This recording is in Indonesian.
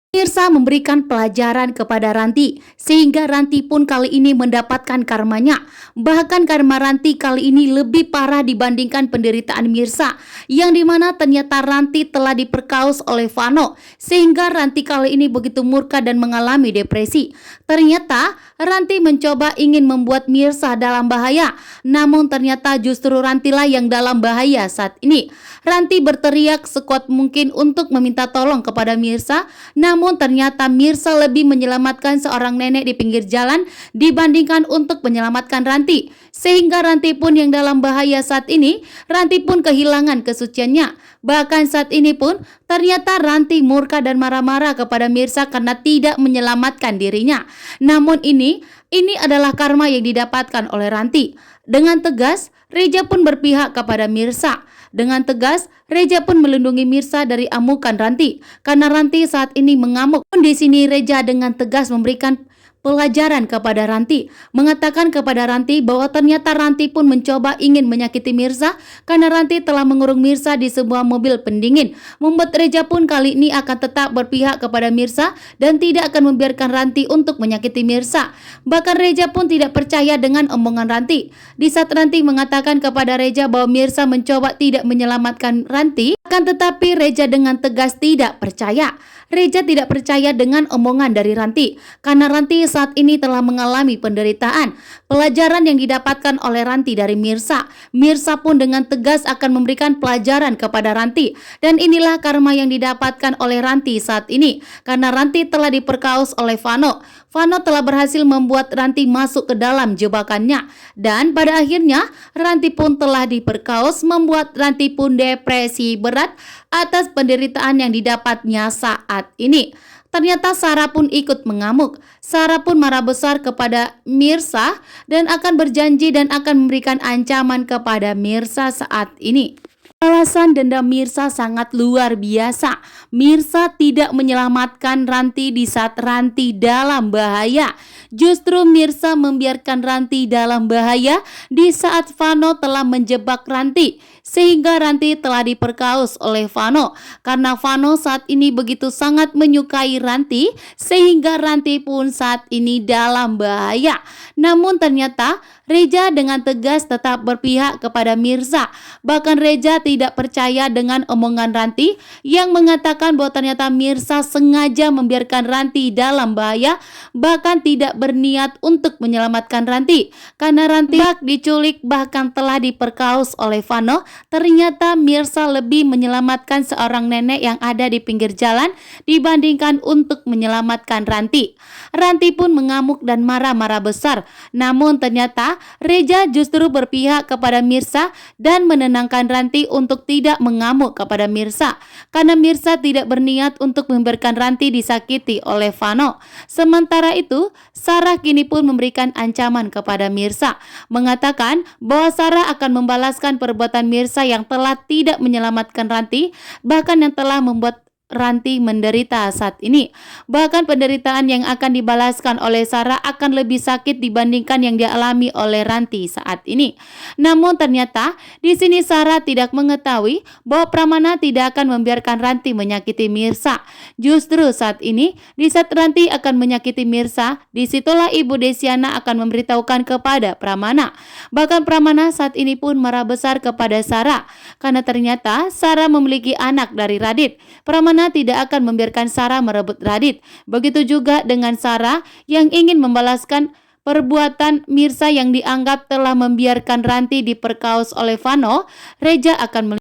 Mirsa memberikan pelajaran kepada Ranti, sehingga Ranti pun kali ini mendapatkan karmanya. Bahkan karma Ranti kali ini lebih parah dibandingkan penderitaan Mirsa, yang dimana ternyata Ranti telah diperkaos oleh Vano, sehingga Ranti kali ini begitu murka dan mengalami depresi. Ternyata Ranti mencoba ingin membuat Mirsa dalam bahaya, namun ternyata justru Rantilah yang dalam bahaya saat ini. Ranti berteriak sekuat mungkin untuk meminta tolong kepada Mirsa, namun ternyata Mirsa lebih menyelamatkan seorang nenek di pinggir jalan dibandingkan untuk menyelamatkan Ranti. Sehingga Ranti pun yang dalam bahaya saat ini, Ranti pun kehilangan kesuciannya. Bahkan saat ini pun ternyata Ranti murka dan marah-marah kepada Mirsa karena tidak menyelamatkan dirinya. Namun ini adalah karma yang didapatkan oleh Ranti. Dengan tegas, Reja pun berpihak kepada Mirsa. Dengan tegas, Reja pun melindungi Mirsa dari amukan Ranti karena Ranti saat ini mengamuk. Di sini Reja dengan tegas memberikan pelajaran kepada Ranti, mengatakan kepada Ranti bahwa ternyata Ranti pun mencoba ingin menyakiti Mirsa karena Ranti telah mengurung Mirsa di sebuah mobil pendingin, membuat Reja pun kali ini akan tetap berpihak kepada Mirsa dan tidak akan membiarkan Ranti untuk menyakiti Mirsa. Bahkan Reja pun tidak percaya dengan omongan Ranti. Di saat Ranti mengatakan kepada Reja bahwa Mirsa mencoba tidak menyelamatkan Ranti, akan tetapi Reja dengan tegas tidak percaya. Reja tidak percaya dengan omongan dari Ranti karena Ranti saat ini telah mengalami penderitaan. Pelajaran yang didapatkan oleh Ranti dari Mirsa, Mirsa pun dengan tegas akan memberikan pelajaran kepada Ranti, dan inilah karma yang didapatkan oleh Ranti saat ini karena Ranti telah diperkaos oleh Vano. Vano telah berhasil membuat Ranti masuk ke dalam jebakannya, dan pada akhirnya Ranti pun telah diperkaos, membuat Ranti pun depresi berat atas penderitaan yang didapatnya saat ini. Ternyata Sarah pun ikut mengamuk. Sarah pun marah besar kepada Mirsa dan akan berjanji dan akan memberikan ancaman kepada Mirsa saat ini. Alasan dendam Mirsa sangat luar biasa. Mirsa tidak menyelamatkan Ranti di saat Ranti dalam bahaya. Justru Mirsa membiarkan Ranti dalam bahaya di saat Vano telah menjebak Ranti, sehingga Ranti telah diperkaos oleh Vano. Karena Vano saat ini begitu sangat menyukai Ranti, sehingga Ranti pun saat ini dalam bahaya. Namun ternyata Reja dengan tegas tetap berpihak kepada Mirsa. Bahkan Reja tidak percaya dengan omongan Ranti yang mengatakan bahwa ternyata Mirsa sengaja membiarkan Ranti dalam bahaya, bahkan tidak berniat untuk menyelamatkan Ranti. Karena Ranti diculik bahkan telah diperkaos oleh Vano, ternyata Mirsa lebih menyelamatkan seorang nenek yang ada di pinggir jalan dibandingkan untuk menyelamatkan Ranti. Ranti pun mengamuk dan marah-marah besar. Namun ternyata Reja justru berpihak kepada Mirsa dan menenangkan Ranti untuk tidak mengamuk kepada Mirsa karena Mirsa tidak berniat untuk membiarkan Ranti disakiti oleh Vano. Sementara itu, Sarah kini pun memberikan ancaman kepada Mirsa, mengatakan bahwa Sarah akan membalaskan perbuatan Mirsa yang telah tidak menyelamatkan Ranti, bahkan yang telah membuat Ranti menderita saat ini. Bahkan penderitaan yang akan dibalaskan oleh Sarah akan lebih sakit dibandingkan yang dialami oleh Ranti saat ini. Namun ternyata di sini Sarah tidak mengetahui bahwa Pramana tidak akan membiarkan Ranti menyakiti Mirsa. Justru saat ini, di saat Ranti akan menyakiti Mirsa, disitulah Ibu Desiana akan memberitahukan kepada Pramana. Bahkan Pramana saat ini pun marah besar kepada Sarah karena ternyata Sarah memiliki anak dari Radit. Pramana tidak akan membiarkan Sarah merebut Radit. Begitu juga dengan Sarah yang ingin membalaskan perbuatan Mirsa yang dianggap telah membiarkan Ranti diperkaos oleh Vano. Reja akan